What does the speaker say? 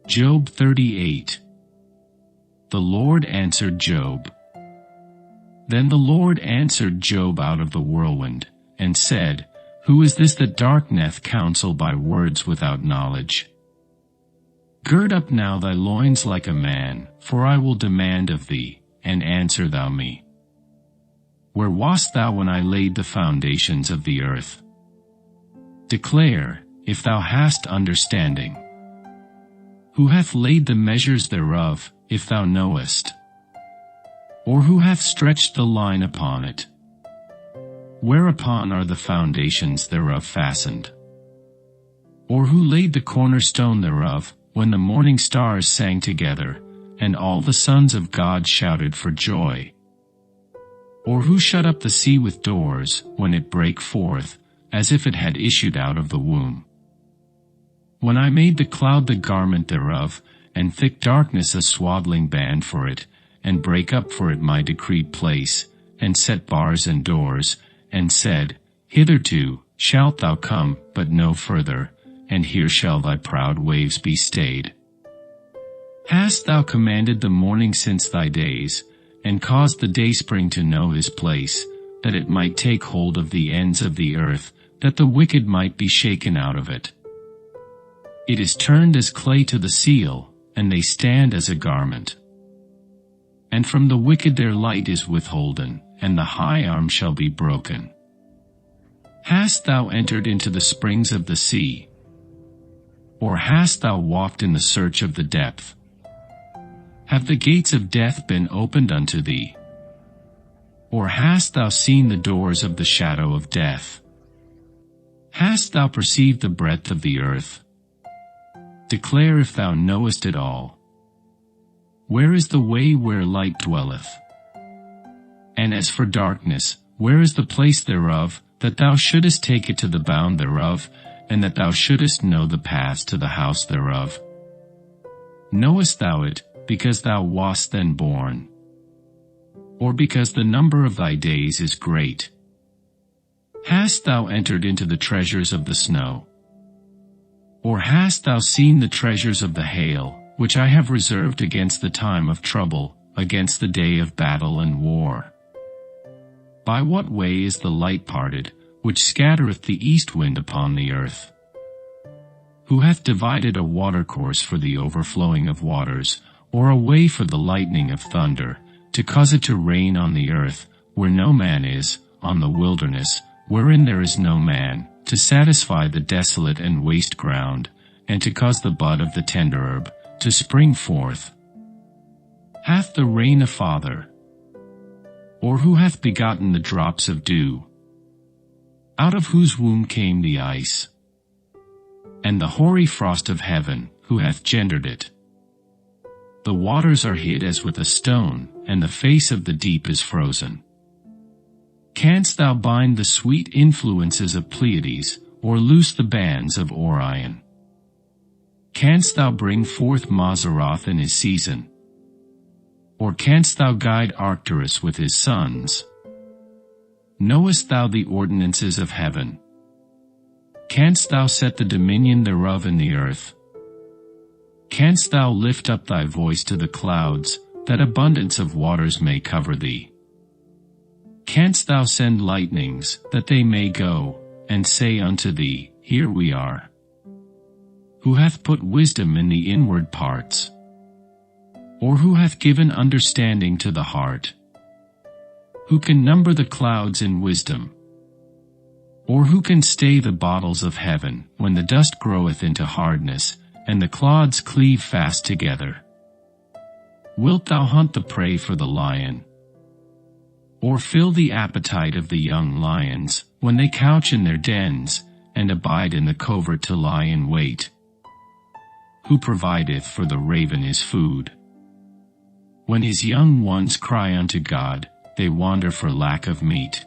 Job 38. The Lord answered Job. Then the Lord answered Job out of the whirlwind, and said, Who is this that darkeneth counsel by words without knowledge? Gird up now thy loins like a man, for I will demand of thee, and answer thou me. Where wast thou when I laid the foundations of the earth? Declare, if thou hast understanding. Who hath laid the measures thereof, if thou knowest? Or who hath stretched the line upon it? Whereupon are the foundations thereof fastened? Or who laid the cornerstone thereof, when the morning stars sang together, and all the sons of God shouted for joy? Or who shut up the sea with doors, when it brake forth, as if it had issued out of the womb? When I made the cloud the garment thereof, and thick darkness a swaddling band for it, and brake up for it my decreed place, and set bars and doors, and said, Hitherto shalt thou come, but no further, and here shall thy proud waves be stayed. Hast thou commanded the morning since thy days, and caused the dayspring to know his place, that it might take hold of the ends of the earth, that the wicked might be shaken out of it? It is turned as clay to the seal, and they stand as a garment. And from the wicked their light is withholden, and the high arm shall be broken. Hast thou entered into the springs of the sea? Or hast thou walked in the search of the depth? Have the gates of death been opened unto thee? Or hast thou seen the doors of the shadow of death? Hast thou perceived the breadth of the earth? Declare if thou knowest it all. Where is the way where light dwelleth? And as for darkness, where is the place thereof, that thou shouldest take it to the bound thereof, and that thou shouldest know the paths to the house thereof? Knowest thou it, because thou wast then born? Or because the number of thy days is great? Hast thou entered into the treasures of the snow? Or hast thou seen the treasures of the hail, which I have reserved against the time of trouble, against the day of battle and war? By what way is the light parted, which scattereth the east wind upon the earth? Who hath divided a watercourse for the overflowing of waters, or a way for the lightning of thunder, to cause it to rain on the earth, where no man is, on the wilderness, wherein there is no man, to satisfy the desolate and waste ground, and to cause the bud of the tender herb to spring forth? Hath the rain a father? Or who hath begotten the drops of dew? Out of whose womb came the ice? And the hoary frost of heaven, who hath gendered it? The waters are hid as with a stone, and the face of the deep is frozen. Canst thou bind the sweet influences of Pleiades, or loose the bands of Orion? Canst thou bring forth Mazzaroth in his season? Or canst thou guide Arcturus with his sons? Knowest thou the ordinances of heaven? Canst thou set the dominion thereof in the earth? Canst thou lift up thy voice to the clouds, that abundance of waters may cover thee? Canst thou send lightnings, that they may go, and say unto thee, Here we are? Who hath put wisdom in the inward parts? Or who hath given understanding to the heart? Who can number the clouds in wisdom? Or who can stay the bottles of heaven, when the dust groweth into hardness, and the clods cleave fast together? Wilt thou hunt the prey for the lion? Or fill the appetite of the young lions, when they couch in their dens, and abide in the covert to lie in wait? Who provideth for the raven his food? When his young ones cry unto God, they wander for lack of meat.